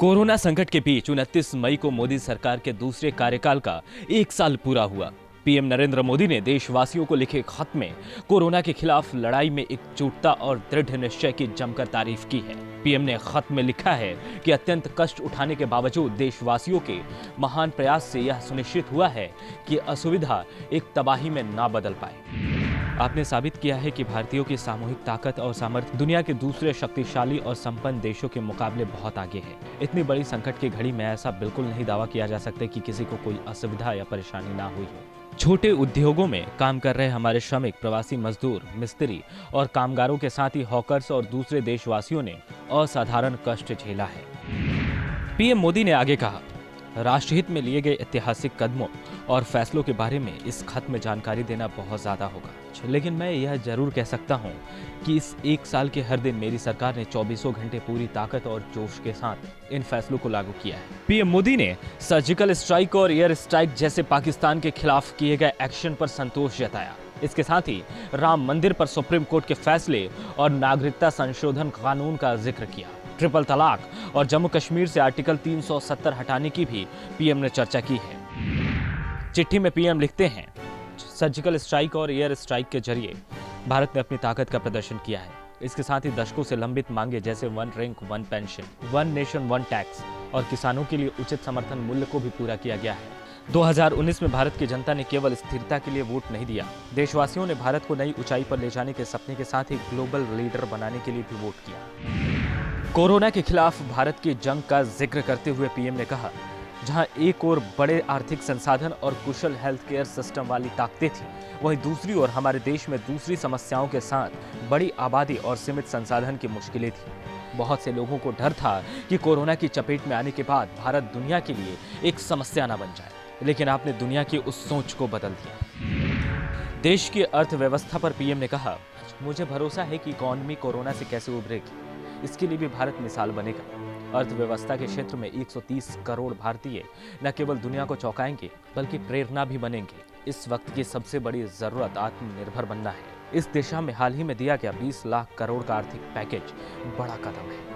Corona संकट के बीच 29 मई को मोदी सरकार के दूसरे कार्यकाल का 1 साल पूरा हुआ। पीएम नरेंद्र मोदी ने देशवासियों को लिखे खत में कोरोना के खिलाफ लड़ाई में एकजुटता और दृढ़ निश्चय की जमकर तारीफ की है। पीएम ने खत में लिखा है कि अत्यंत कष्ट उठाने के बावजूद देशवासियों के महान प्रयास से यह सुनिश्चित हुआ है कि असुविधा एक तबाही में ना बदल पाए। आपने साबित किया है कि भारतीयों की सामूहिक ताकत और सामर्थ्य दुनिया के दूसरे शक्तिशाली और संपन्न देशों के मुकाबले बहुत आगे है। इतनी बड़ी संकट की घड़ी में ऐसा बिल्कुल नहीं दावा किया जा सकता कि किसी को कोई असुविधा या परेशानी ना हुई हो। छोटे उद्योगों में काम कर रहे हमारे श्रमिक, प्रवासी मजदूर, मिस्त्री और कामगारों के साथ ही हॉकर्स और दूसरे देशवासियों ने असाधारण कष्ट झेला है। पीएम मोदी ने आगे कहा, राष्ट्रहित में लिए गए ऐतिहासिक कदमों और फैसलों के बारे में इस खत में जानकारी देना बहुत ज्यादा होगा, लेकिन मैं यह जरूर कह सकता हूं कि इस 1 साल के हर दिन मेरी सरकार ने 24 घंटे पूरी ताकत और जोश के साथ इन फैसलों को लागू किया है। पीएम मोदी ने सर्जिकल स्ट्राइक और एयर स्ट्राइक जैसे पाकिस्तान के खिलाफ किए गए एक्शन पर संतोष जताया। इसके साथ ही राम मंदिर पर सुप्रीम कोर्ट के फैसले और नागरिकता संशोधन कानून का जिक्र किया। ट्रिपल तलाक और जम्मू कश्मीर से आर्टिकल 370 हटाने की भी पीएम ने चर्चा की है। चिट्ठी में पीएम लिखते हैं, सर्जिकल स्ट्राइक और एयर स्ट्राइक के जरिए भारत ने अपनी ताकत का प्रदर्शन किया है। इसके साथ ही दशकों से लंबित मांगे जैसे 1 रैंक 1 पेंशन, 1 नेशन 1 टैक्स और किसानों के लिए उचित समर्थन मूल्य को भी पूरा किया गया है। 2019 में भारत की जनता ने केवल स्थिरता के लिए वोट नहीं दिया, देशवासियों ने भारत को नई ऊंचाई पर ले जाने के सपने के साथ ही ग्लोबल लीडर बनाने के लिए भी वोट किया। कोरोना के खिलाफ भारत की जंग का जिक्र करते हुए पीएम ने कहा, जहां एक ओर बड़े आर्थिक संसाधन और कुशल हेल्थ केयर सिस्टम वाली ताकतें थी, वहीं दूसरी ओर हमारे देश में दूसरी समस्याओं के साथ बड़ी आबादी और सीमित संसाधन की मुश्किलें थी। बहुत से लोगों को डर था कि कोरोना की चपेट में आने के बाद भारत दुनिया के लिए एक समस्या न बन जाए, लेकिन आपने दुनिया की उस सोच को बदल दिया। देश की अर्थव्यवस्था पर पीएम ने कहा, मुझे भरोसा है कि इकॉनमी कोरोना से कैसे उभरेगी, इसके लिए भी भारत मिसाल बनेगा। अर्थव्यवस्था के क्षेत्र में 130 करोड़ भारतीय न केवल दुनिया को चौंकाएंगे बल्कि प्रेरणा भी बनेंगे। इस वक्त की सबसे बड़ी जरूरत आत्मनिर्भर बनना है। इस दिशा में हाल ही में दिया गया 20 लाख करोड़ का आर्थिक पैकेज बड़ा कदम है।